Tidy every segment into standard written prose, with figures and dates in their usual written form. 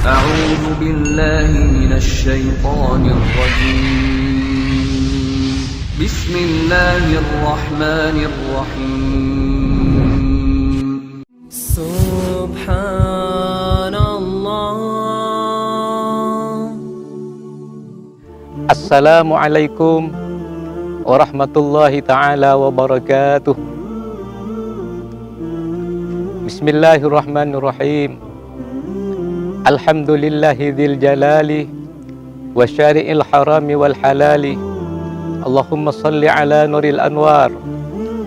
أعوذ بالله من الشيطان الرجيم بسم الله الرحمن الرحيم سبحان الله. Assalamualaikum warahmatullahi ta'ala wabarakatuh. Bismillahirrahmanirrahim. Alhamdulillahi dzil jalali wa syari'il harami wal halali. Allahumma salli ala nuril anwar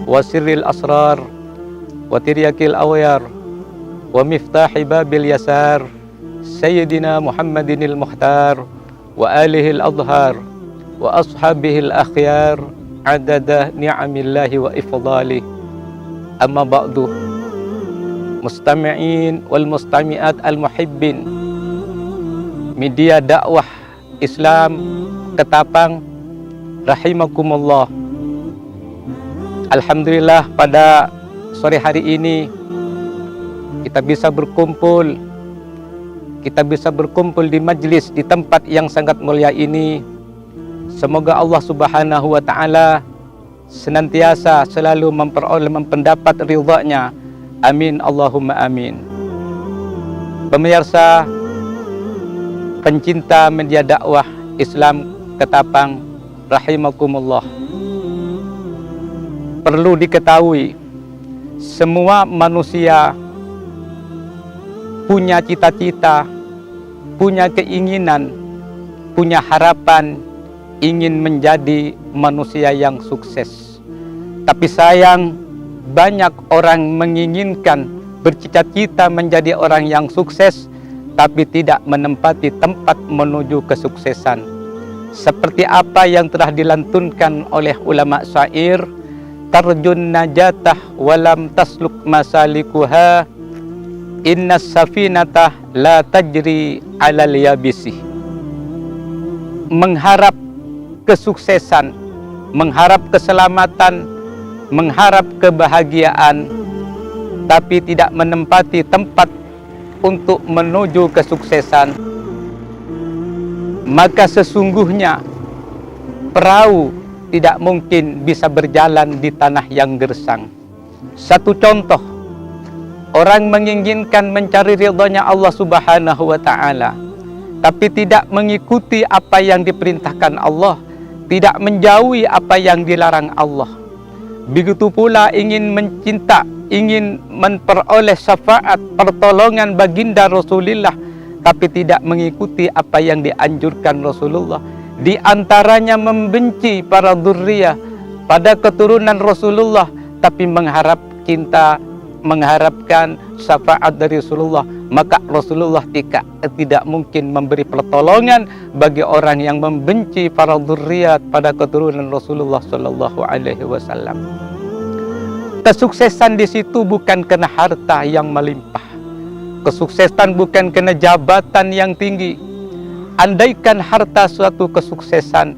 wa sirril asrar wa tiryakil awyar wa miftahi babil yasar Sayyidina Muhammadinil muhtar wa alihil adhar wa ashabihil akhyar adada ni'amillahi wa ifdalih. Amma ba'du, mustami'in wal mustami'at al muhibbin media dakwah Islam Ketapang rahimakumullah. Alhamdulillah, pada sore hari ini kita bisa berkumpul di majlis, di tempat yang sangat mulia ini. Semoga Allah Subhanahu wa ta'ala senantiasa selalu mendapat ridha-Nya. Amin Allahumma amin. Pemirsa, pencinta media dakwah Islam Ketapang rahimakumullah, perlu diketahui semua manusia punya cita-cita, punya keinginan, punya harapan ingin menjadi manusia yang sukses. Tapi sayang, banyak orang menginginkan, bercita-cita menjadi orang yang sukses, tapi tidak menempati tempat menuju kesuksesan. Seperti apa yang telah dilantunkan oleh ulama syair, tarjun najatah walam tasluk masalikuha, innas safinatah la tajri alal yabisi. Mengharap kesuksesan, mengharap keselamatan, mengharap kebahagiaan, tapi tidak menempati tempat untuk menuju kesuksesan, maka sesungguhnya perahu tidak mungkin bisa berjalan di tanah yang gersang. Satu contoh, orang menginginkan mencari ridhonya Allah Subhanahu wa ta'ala, tapi tidak mengikuti apa yang diperintahkan Allah, tidak menjauhi apa yang dilarang Allah. Begitu pula ingin mencinta, ingin memperoleh syafaat, pertolongan baginda Rasulullah, tapi tidak mengikuti apa yang dianjurkan Rasulullah. Di antaranya membenci para dzurriyyah pada keturunan Rasulullah, tapi mengharapkan syafaat dari Rasulullah, maka Rasulullah tidak mungkin memberi pertolongan bagi orang yang membenci para dzurriyyat pada keturunan Rasulullah sallallahu alaihi wasallam. Kesuksesan di situ bukan kena harta yang melimpah. Kesuksesan bukan kena jabatan yang tinggi. Andaikan harta suatu kesuksesan,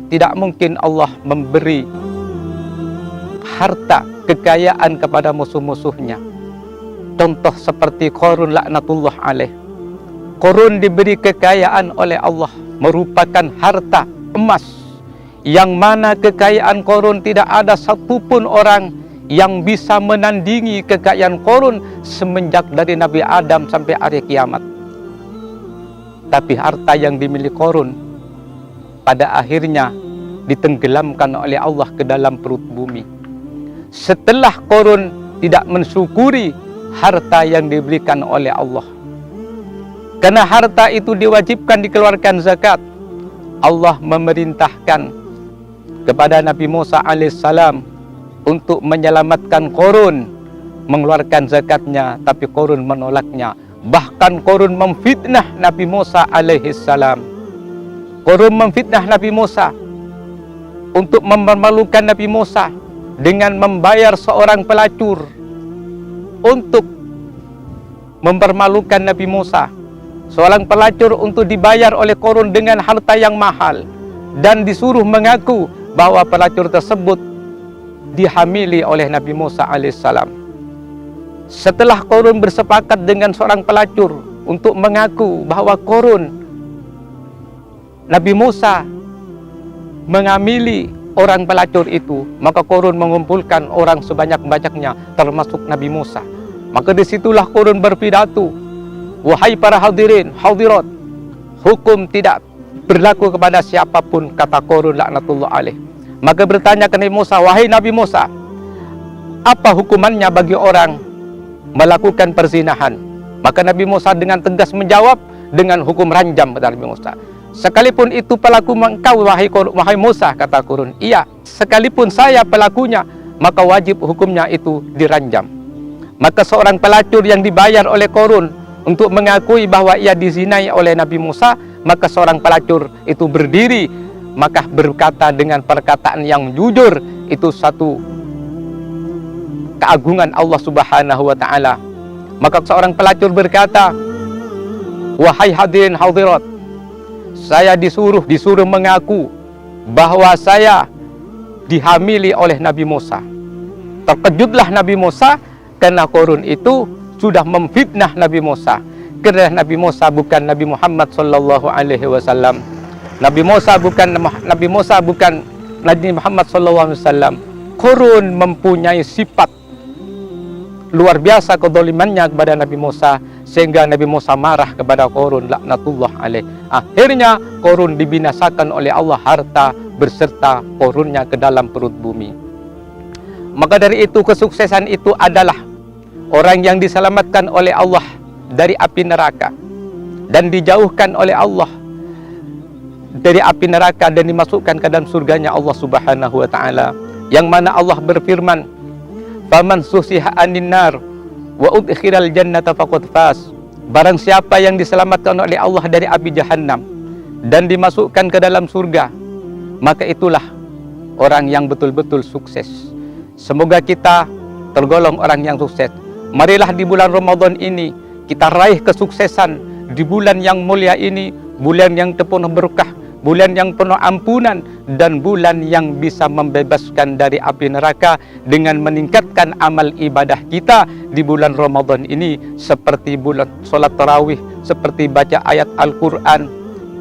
tidak mungkin Allah memberi harta, kekayaan kepada musuh-musuhnya. Contoh seperti Qarun laknatullah alaih. Qarun diberi kekayaan oleh Allah, merupakan harta emas, yang mana kekayaan Qarun tidak ada satupun orang yang bisa menandingi kekayaan Qarun semenjak dari Nabi Adam sampai hari kiamat. Tapi harta yang dimiliki Qarun pada akhirnya ditenggelamkan oleh Allah ke dalam perut bumi. Setelah Qarun tidak mensyukuri harta yang diberikan oleh Allah, karena harta itu diwajibkan dikeluarkan zakat, Allah memerintahkan kepada Nabi Musa alaihissalam untuk menyelamatkan Qarun, mengeluarkan zakatnya, tapi Qarun menolaknya. Bahkan Qarun memfitnah Nabi Musa alaihissalam. Qarun memfitnah Nabi Musa untuk mempermalukan Nabi Musa dengan membayar seorang pelacur untuk mempermalukan Nabi Musa. Seorang pelacur untuk dibayar oleh Qarun dengan harta yang mahal, dan disuruh mengaku bahwa pelacur tersebut dihamili oleh Nabi Musa alaihissalam. Setelah Qarun bersepakat dengan seorang pelacur untuk mengaku bahawa korun Nabi Musa mengamili orang pelacur itu, maka korun mengumpulkan orang sebanyak-banyaknya termasuk Nabi Musa. Maka disitulah korun berpidato, wahai para hadirin, hadirat, hukum tidak berlaku kepada siapapun, kata korun laknatullah alaih. Maka bertanya ke Nabi Musa, wahai Nabi Musa, apa hukumannya bagi orang melakukan perzinahan? Maka Nabi Musa dengan tegas menjawab, dengan hukum ranjam, kata Nabi Musa. Sekalipun itu pelaku engkau, wahai Musa, kata korun, iya, sekalipun saya pelakunya, maka wajib hukumnya itu diranjam. Maka seorang pelacur yang dibayar oleh korun untuk mengakui bahwa ia dizinai oleh Nabi Musa, maka seorang pelacur itu berdiri, maka berkata dengan perkataan yang jujur, itu satu keagungan Allah Subhanahu wa taala. Maka seorang pelacur berkata, wahai hadirin hadirat, saya disuruh mengaku bahwa saya dihamili oleh Nabi Musa. Terkejutlah Nabi Musa karena korun itu sudah memfitnah Nabi Musa. Karena Nabi Musa bukan Nabi Muhammad sallallahu alaihi wasallam. Nabi Musa bukan Nabi Muhammad sallallahu alaihi wasallam. Korun mempunyai sifat luar biasa kezalimannya kepada Nabi Musa, sehingga Nabi Musa marah kepada korun laknatullah alaih. Akhirnya korun dibinasakan oleh Allah, harta berserta korunnya ke dalam perut bumi. Maka dari itu kesuksesan itu adalah orang yang diselamatkan oleh Allah dari api neraka dan dijauhkan oleh Allah dari api neraka dan dimasukkan ke dalam surganya Allah Subhanahu wa taala, yang mana Allah berfirman, faman susiha anin nar wa udkhilal jannata faqad faz. Barang siapa yang diselamatkan oleh Allah dari api jahanam dan dimasukkan ke dalam surga, maka itulah orang yang betul-betul sukses. Semoga kita tergolong orang yang sukses. Marilah di bulan Ramadan ini kita raih kesuksesan. Di bulan yang mulia ini, bulan yang penuh berkah, bulan yang penuh ampunan, dan bulan yang bisa membebaskan dari api neraka dengan meningkatkan amal ibadah kita di bulan Ramadan ini, seperti bulan sholat tarawih, seperti baca ayat Al-Quran.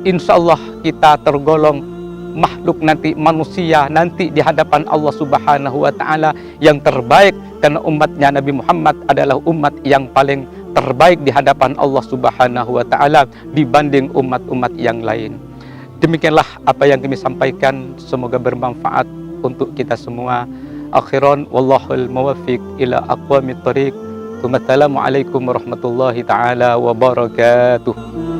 Insya Allah kita tergolong makhluk nanti, manusia nanti di hadapan Allah Subhanahu wa taala yang terbaik, karena umatnya Nabi Muhammad adalah umat yang paling terbaik di hadapan Allah Subhanahu wa taala dibanding umat-umat yang lain. Demikianlah apa yang kami sampaikan, semoga bermanfaat untuk kita semua. Akhiran wallahul muwaffiq ila aqwamit thariq. Wassalamualaikum warahmatullahi taala wabarakatuh.